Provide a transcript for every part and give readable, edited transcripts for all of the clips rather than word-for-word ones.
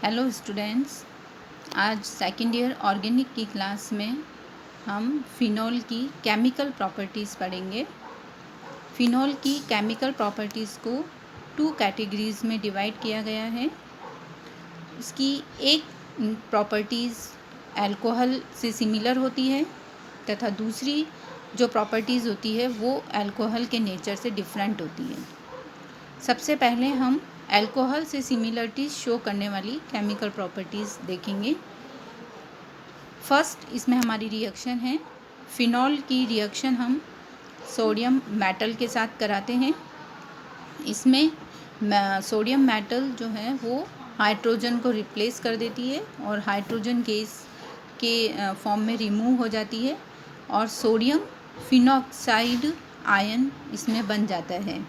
Hello students, आज second year organic की class में हम फिनॉल की केमिकल प्रॉपर्टीज़ पढ़ेंगे। फिनॉल की केमिकल प्रॉपर्टीज़ को 2 कैटेगरीज़ में डिवाइड किया गया है। इसकी एक प्रॉपर्टीज़ अल्कोहल से सिमिलर होती है तथा दूसरी जो प्रॉपर्टीज़ होती है वो अल्कोहल के नेचर से डिफरेंट होती है। सबसे पहले हम अल्कोहल से सिमिलरिटीज़ शो करने वाली केमिकल प्रॉपर्टीज़ देखेंगे। फर्स्ट इसमें हमारी रिएक्शन है। फिनॉल की रिएक्शन हम सोडियम मेटल के साथ कराते हैं। इसमें सोडियम मेटल जो है वो हाइड्रोजन को रिप्लेस कर देती है और हाइड्रोजन गैस के फॉर्म में रिमूव हो जाती है और सोडियम फिनॉक्साइड आयन इसमें बन जाता है।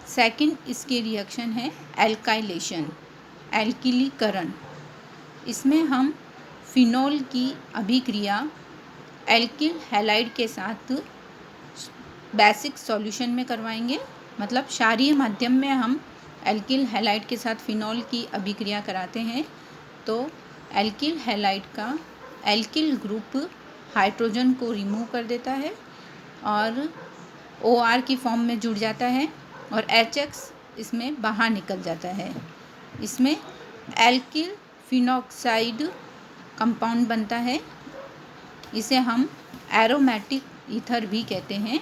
सेकंड इसकी रिएक्शन है एल्काइलेशन, एल्किलीकरण। इसमें हम फिनॉल की अभिक्रिया एल्किल हैलाइड के साथ बेसिक सॉल्यूशन में करवाएंगे, मतलब क्षारीय माध्यम में हम एल्किल हैलाइड के साथ फिनॉल की अभिक्रिया कराते हैं तो एल्किल हैलाइड का एल्किल ग्रुप हाइड्रोजन को रिमूव कर देता है और OR की फॉर्म में जुड़ जाता है और HX इसमें बाहर निकल जाता है। इसमें एल्किल फिनॉक्साइड कंपाउंड बनता है। इसे हम एरोमेटिक ईथर भी कहते हैं।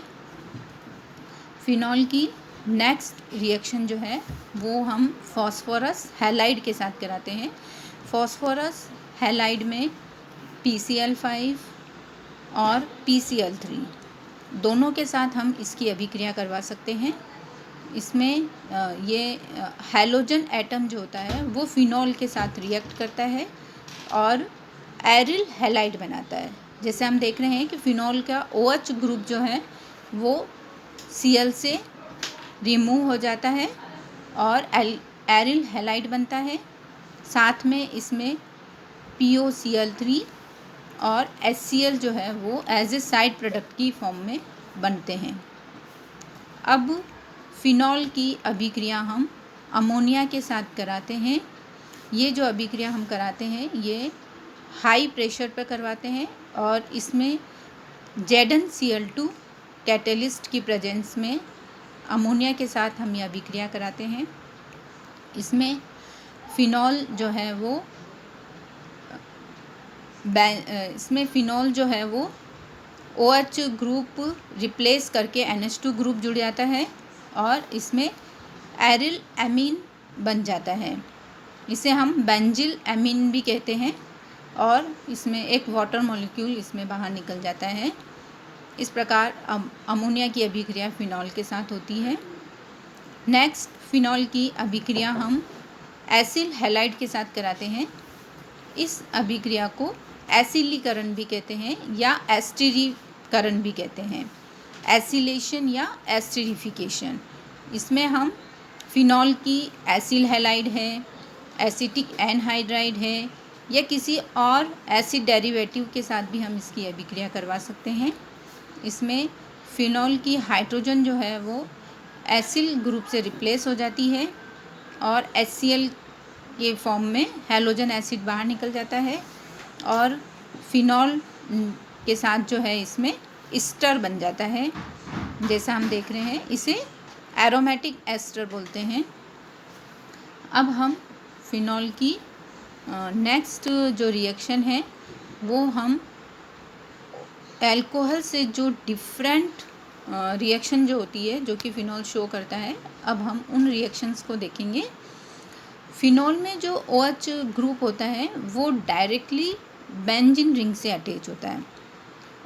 फिनॉल की नेक्स्ट रिएक्शन जो है वो हम फॉस्फोरस हैलाइड के साथ कराते हैं। फॉस्फोरस हैलाइड में PCl5 और PCl3 दोनों के साथ हम इसकी अभिक्रिया करवा सकते हैं। इसमें ये हैलोजन एटम जो होता है वो फिनॉल के साथ रिएक्ट करता है और एरिल हैलाइड बनाता है। जैसे हम देख रहे हैं कि फिनॉल का OH ग्रुप जो है वो Cl से रिमूव हो जाता है और एरिल हैलाइड बनता है। साथ में इसमें POCl3 और HCl जो है वो एज ए साइड प्रोडक्ट की फॉर्म में बनते हैं। अब फिनॉल की अभिक्रिया हम अमोनिया के साथ कराते हैं। ये जो अभिक्रिया हम कराते हैं ये हाई प्रेशर पर करवाते हैं और इसमें ZnCl2 कैटेलिस्ट की प्रेजेंस में अमोनिया के साथ हम ये अभिक्रिया कराते हैं। इसमें फिनॉल जो है वो OH ग्रुप रिप्लेस करके NH2 ग्रुप जुड़ जाता है और इसमें एरिल एमीन बन जाता है। इसे हम बेंजिल एमीन भी कहते हैं और इसमें एक वाटर मॉलिक्यूल इसमें बाहर निकल जाता है। इस प्रकार अमोनिया की अभिक्रिया फिनॉल के साथ होती है। नेक्स्ट फिनॉल की अभिक्रिया हम एसिल हैलाइड के साथ कराते हैं। इस अभिक्रिया को एसिलीकरण भी कहते हैं या एस्टरीकरण भी कहते हैं, एसिलेशन या एस्टरीफिकेशन। इसमें हम फिनॉल की एसिल हैलाइड है, एसिटिक एनहाइड्राइड है या किसी और एसिड डेरिवेटिव के साथ भी हम इसकी अभिक्रिया करवा सकते हैं। इसमें फिनॉल की हाइड्रोजन जो है वो एसिल ग्रुप से रिप्लेस हो जाती है और HCl के फॉर्म में हैलोजन एसिड बाहर निकल जाता है और फिनॉल के साथ जो है इसमें एस्टर बन जाता है। जैसा हम देख रहे हैं इसे एरोमेटिक एस्टर बोलते हैं। अब हम फिनॉल की नेक्स्ट जो रिएक्शन है वो हम अल्कोहल से जो डिफरेंट रिएक्शन जो होती है जो कि फिनॉल शो करता है, अब हम उन रिएक्शंस को देखेंगे। फिनॉल में जो OH ग्रुप होता है वो डायरेक्टली बेंजीन रिंग से अटैच होता है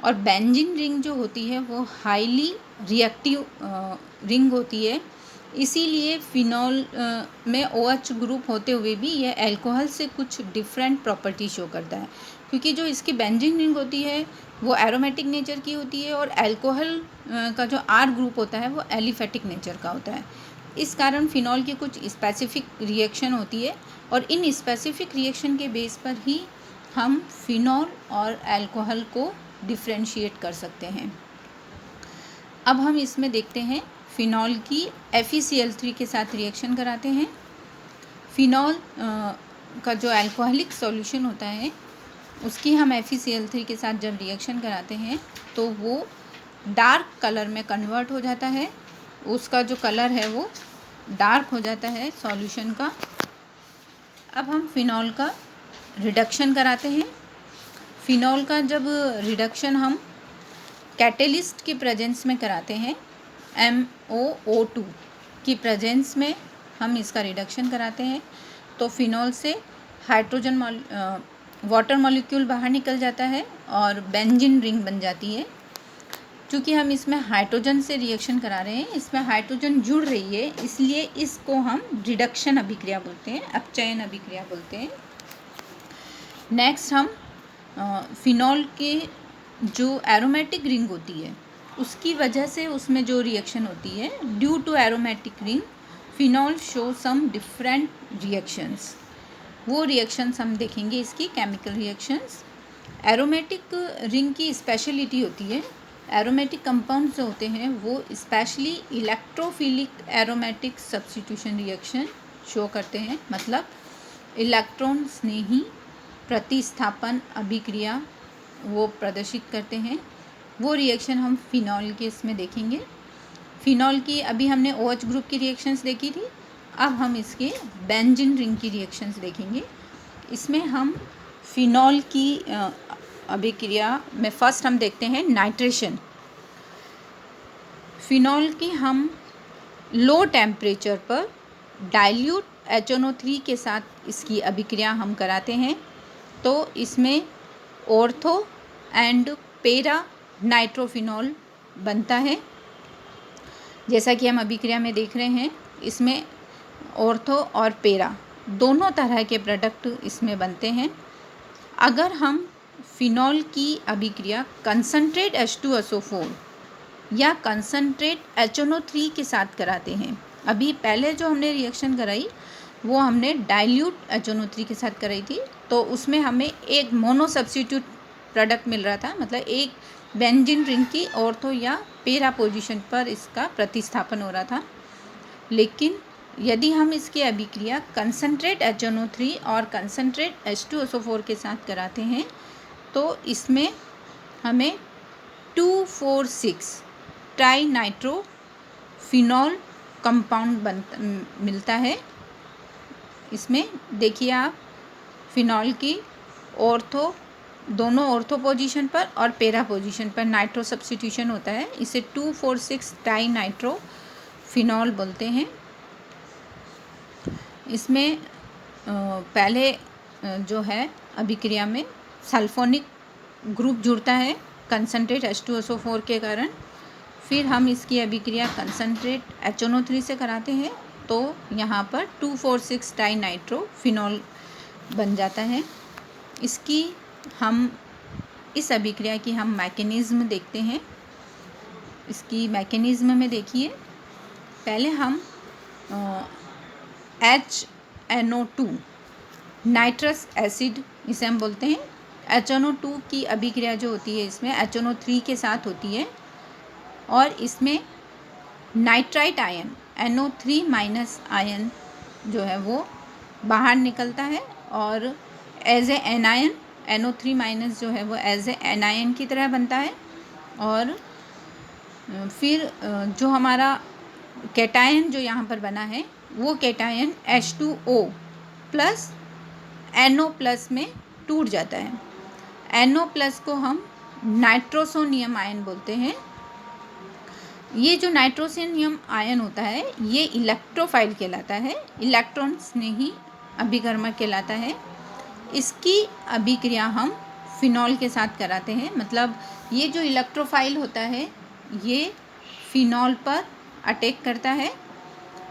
और बेंजीन रिंग जो होती है वो हाईली रिएक्टिव रिंग होती है। इसीलिए फिनॉल में OH ग्रुप होते हुए भी यह अल्कोहल से कुछ डिफरेंट प्रॉपर्टी शो करता है, क्योंकि जो इसकी बेंजीन रिंग होती है वो एरोमेटिक नेचर की होती है और अल्कोहल का जो R ग्रुप होता है वो एलिफेटिक नेचर का होता है। इस कारण फिनॉल की कुछ स्पेसिफिक रिएक्शन होती है और इन स्पेसिफिक रिएक्शन के बेस पर ही हम फिनॉल और अल्कोहल को डिफ्रेंशिएट कर सकते हैं। अब हम इसमें देखते हैं फिनॉल की FeCl3 के साथ रिएक्शन कराते हैं। फिनॉल का जो अल्कोहलिक सॉल्यूशन होता है उसकी हम FeCl3 के साथ जब रिएक्शन कराते हैं तो वो डार्क कलर में कन्वर्ट हो जाता है। उसका जो कलर है वो डार्क हो जाता है सॉल्यूशन का। अब हम फिनॉल का रिडक्शन कराते हैं। फिनॉल का जब रिडक्शन हम कैटेलिस्ट की प्रेजेंस में कराते हैं, MoO2 की प्रेजेंस में हम इसका रिडक्शन कराते हैं, तो फिनॉल से हाइड्रोजन वाटर मॉलिक्यूल बाहर निकल जाता है और बेंजीन रिंग बन जाती है। क्योंकि हम इसमें हाइड्रोजन से रिएक्शन करा रहे हैं, इसमें हाइड्रोजन जुड़ रही है, इसलिए इसको हम रिडक्शन अभिक्रिया बोलते हैं, अपचयन अभिक्रिया बोलते हैं। नेक्स्ट हम फिनॉल के जो एरोमेटिक रिंग होती है उसकी वजह से उसमें जो रिएक्शन होती है, due to aromatic ring phenol show some different reactions. वो रिएक्शंस हम देखेंगे इसकी केमिकल रिएक्शंस। एरोमेटिक रिंग की स्पेशलिटी होती है, एरोमेटिक कंपाउंड्स जो होते हैं वो specially electrophilic aromatic substitution reaction show करते हैं, मतलब इलेक्ट्रॉन स्नेही प्रतिस्थापन अभिक्रिया वो प्रदर्शित करते हैं। वो रिएक्शन हम फिनॉल के इसमें देखेंगे। फिनॉल की अभी हमने OH ग्रुप की रिएक्शंस देखी थी, अब हम इसके बेंजीन रिंग की रिएक्शंस देखेंगे। इसमें हम फिनॉल की अभिक्रिया में फर्स्ट हम देखते हैं नाइट्रेशन। फिनॉल की हम लो टेम्परेचर पर डाइल्यूट HNO3 के साथ इसकी अभिक्रिया हम कराते हैं, तो इसमें ऑर्थो एंड पेरा नाइट्रोफिनॉल बनता है। जैसा कि हम अभिक्रिया में देख रहे हैं, इसमें ऑर्थो और पेरा दोनों तरह के प्रोडक्ट इसमें बनते हैं। अगर हम फिनॉल की अभिक्रिया कंसनट्रेट H2SO4 या कंसनट्रेट HNO3 के साथ कराते हैं, अभी पहले जो हमने रिएक्शन कराई वो हमने डाइल्यूट HNO3 के साथ कराई थी, तो उसमें हमें एक मोनो सब्स्टिट्यूट प्रोडक्ट मिल रहा था, मतलब एक बेंजीन रिंग की ऑर्थो या पेरा पोजीशन पर इसका प्रतिस्थापन हो रहा था। लेकिन यदि हम इसकी अभिक्रिया कंसनट्रेट HNO3 और कंसनट्रेट H2SO4 के साथ कराते हैं तो इसमें हमें 2,4,6 ट्राई नाइट्रो फिनॉल कंपाउंड मिलता है। इसमें देखिए आप फिनॉल की ऑर्थो, दोनों ऑर्थो पोजीशन पर और पेरा पोजीशन पर नाइट्रो सब्स्टिट्यूशन होता है, इसे 2,4,6 ट्राई नाइट्रो फिनॉल बोलते हैं। इसमें पहले जो है अभिक्रिया में सल्फोनिक ग्रुप जुड़ता है कंसनट्रेट H2SO4 के कारण। फिर हम इसकी अभिक्रिया कंसनट्रेट HNO3 से कराते हैं, तो यहाँ पर 2,4,6 ट्राई नाइट्रो फिनॉल बन जाता है। इसकी हम इस अभिक्रिया की हम मैकेनिज़्म देखते हैं। इसकी मैकेनिज़्म में देखिए, पहले हम HNO2 नाइट्रस एसिड इसे हम बोलते हैं। HNO2 की अभिक्रिया जो होती है इसमें HNO3 के साथ होती है और इसमें nitrite ion NO3 minus ion जो है वो बाहर निकलता है और as a anion NO3 minus जो है वो एज ए एनायन की तरह बनता है। और फिर जो हमारा कैटायन जो यहाँ पर बना है वो cation H2O plus NO plus में टूट जाता है। NO प्लस को हम नाइट्रोसोनियम आयन बोलते हैं। ये जो नाइट्रोसोनियम आयन होता है ये इलेक्ट्रोफाइल कहलाता है, इलेक्ट्रॉन स्नेही अभिकर्मक कहलाता है। इसकी अभिक्रिया हम फिनॉल के साथ कराते हैं, मतलब ये जो इलेक्ट्रोफाइल होता है ये फिनॉल पर अटैक करता है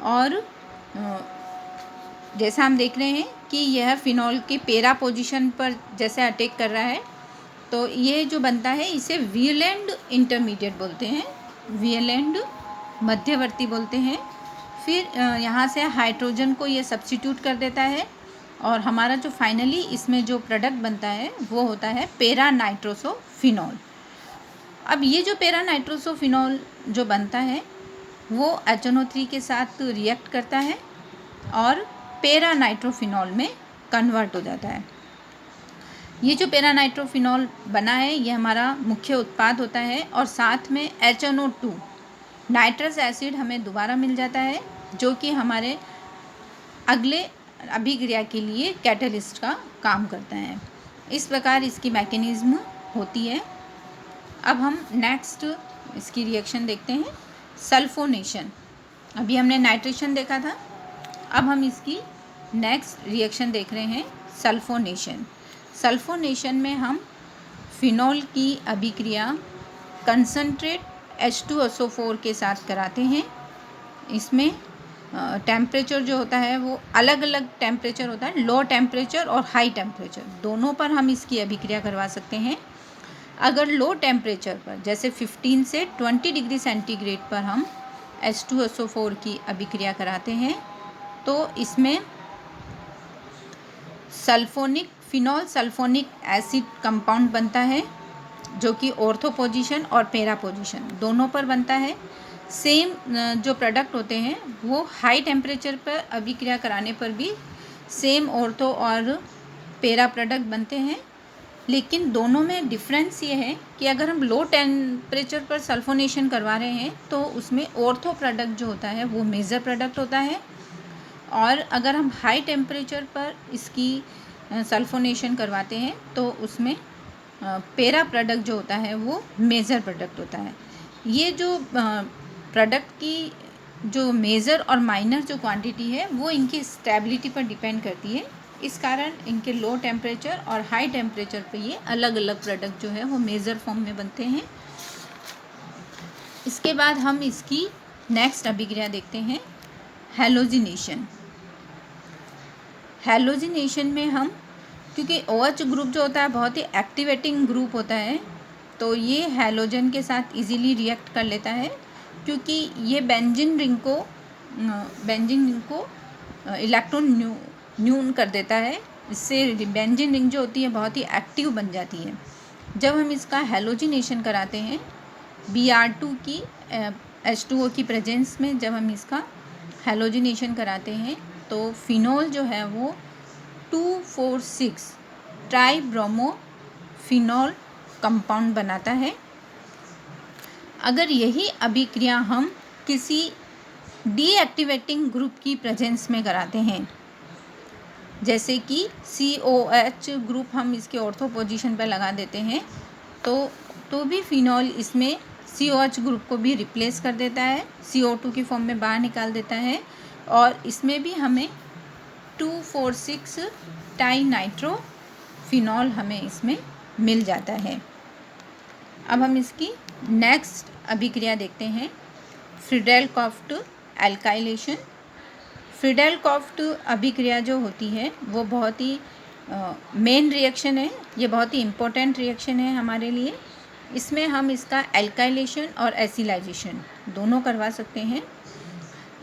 और जैसा हम देख रहे हैं कि यह फिनॉल के पेरा पोजीशन पर जैसे अटैक कर रहा है, तो ये जो बनता है इसे वियलेंट इंटरमीडिएट बोलते हैं, वियलेंट मध्यवर्ती बोलते हैं। फिर यहाँ से हाइड्रोजन को ये सब्स्टिट्यूट कर देता है और हमारा जो फाइनली इसमें जो प्रोडक्ट बनता है वो होता है पेरा नाइट्रोसोफिनॉल। अब ये जो पेरा नाइट्रोसोफिनॉल जो बनता है वो HNO3 के साथ रिएक्ट करता है और पेरा नाइट्रोफिनॉल में कन्वर्ट हो जाता है। ये जो पेरा नाइट्रोफिनॉल बना है ये हमारा मुख्य उत्पाद होता है और साथ में HNO2 नाइट्रस एसिड हमें दोबारा मिल जाता है, जो कि हमारे अगले अभिक्रिया के लिए कैटलिस्ट का काम करता है। इस प्रकार इसकी मैकेनिज्म होती है। अब हम नेक्स्ट इसकी रिएक्शन देखते हैं, सल्फोनेशन। अभी हमने नाइट्रेशन देखा था, अब हम इसकी नेक्स्ट रिएक्शन देख रहे हैं, सल्फोनेशन। सल्फोनेशन में हम फिनॉल की अभिक्रिया कंसनट्रेट H2SO4 के साथ कराते हैं। इसमें टेम्परेचर जो होता है वो अलग अलग टेम्परेचर होता है, लो टेम्परेचर और हाई टेम्परेचर दोनों पर हम इसकी अभिक्रिया करवा सकते हैं। अगर लो टेम्परेचर पर जैसे 15 से 20 डिग्री सेंटीग्रेड पर हम H2SO4 की अभिक्रिया कराते हैं तो इसमें फिनॉल सल्फोनिक एसिड कंपाउंड बनता है, जो कि ऑर्थो पोजीशन और पेरा पोजीशन दोनों पर बनता है। सेम जो प्रोडक्ट होते हैं वो हाई टेम्परेचर पर अभिक्रिया कराने पर भी सेम ऑर्थो और पेरा प्रोडक्ट बनते हैं, लेकिन दोनों में डिफरेंस ये है कि अगर हम लो टेम्परेचर पर सल्फोनेशन करवा रहे हैं तो उसमें ऑर्थो प्रोडक्ट जो होता है वो मेजर प्रोडक्ट होता है, और अगर हम हाई टेम्परेचर पर इसकी सल्फोनेशन करवाते हैं तो उसमें पेरा प्रोडक्ट जो होता है वो मेजर प्रोडक्ट होता है। ये जो प्रोडक्ट की जो मेजर और माइनर जो क्वांटिटी है वो इनकी स्टेबिलिटी पर डिपेंड करती है। इस कारण इनके लो टेम्परेचर और हाई टेम्परेचर पे ये अलग अलग प्रोडक्ट जो है वो मेजर फॉर्म में बनते हैं। इसके बाद हम इसकी नेक्स्ट अभिक्रिया देखते हैं, हैलोजिनेशन। हैलोजिनेशन में हम, क्योंकि OH ग्रुप जो होता है बहुत ही एक्टिवेटिंग ग्रुप होता है, तो ये हैलोजन के साथ इजीली रिएक्ट कर लेता है, क्योंकि ये बेंजीन रिंग को इलेक्ट्रॉन न्यून कर देता है। इससे बेंजीन रिंग जो होती है बहुत ही एक्टिव बन जाती है। जब हम इसका हैलोजिनेशन कराते हैं Br2 की H2O की प्रेजेंस में, जब हम इसका हैलोजिनेशन कराते हैं तो फिनॉल जो है वो 2,4,6 ट्राइब्रोमोफिनॉल कंपाउंड बनाता है। अगर यही अभिक्रिया हम किसी डीएक्टिवेटिंग ग्रुप की प्रेजेंस में कराते हैं, जैसे कि COH ग्रुप हम इसके ऑर्थो पोजीशन पर लगा देते हैं तो भी फिनॉल इसमें COH ग्रुप को भी रिप्लेस कर देता है, CO2 की फॉर्म में बाहर निकाल देता है, और इसमें भी हमें 2,4,6 टाइनाइट्रोफिनॉल हमें इसमें मिल जाता है। अब हम इसकी नेक्स्ट अभिक्रिया देखते हैं, फ्रीडेल-कॉफ्ट एल्काइलेशन। फ्रीडेल-कॉफ्ट अभिक्रिया जो होती है वो बहुत ही मेन रिएक्शन है, ये बहुत ही इम्पोर्टेंट रिएक्शन है हमारे लिए। इसमें हम इसका एल्काइलेशन और एसिलाइजेशन दोनों करवा सकते हैं।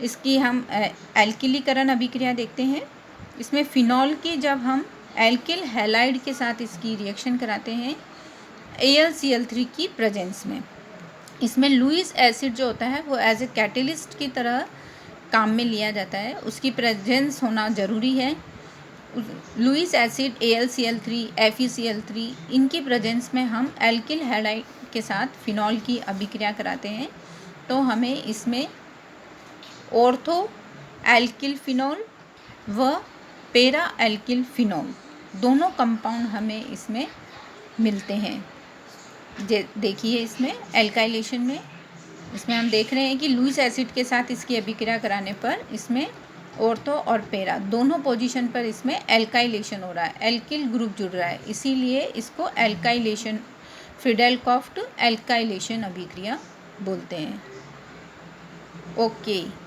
इसकी हम एल्किलीकरण अभिक्रिया देखते हैं। इसमें फिनॉल की जब हम एल्किल हैलाइड के साथ इसकी रिएक्शन कराते हैं AlCl3 की प्रेजेंस में, इसमें लुईस एसिड जो होता है वो एज ए कैटलिस्ट की तरह काम में लिया जाता है, उसकी प्रेजेंस होना ज़रूरी है। लुईस एसिड AlCl3 FeCl3 इनकी प्रेजेंस में हम एल्किल हैलाइड के साथ फिनॉल की अभिक्रिया कराते हैं तो हमें इसमें ऑर्थो एल्किल फिनॉल व पेरा एल्किल फिनॉल दोनों कंपाउंड हमें इसमें मिलते हैं। देखिए इसमें एल्काइलेशन में इसमें हम देख रहे हैं कि लुईस एसिड के साथ इसकी अभिक्रिया कराने पर इसमें ऑर्थो और पेरा दोनों पोजीशन पर इसमें एल्काइलेशन हो रहा है, एल्किल ग्रुप जुड़ रहा है, इसीलिए इसको एल्काइलेशन, फ्रीडेल-कॉफ्ट एल्काइलेशन अभिक्रिया बोलते हैं। ओके।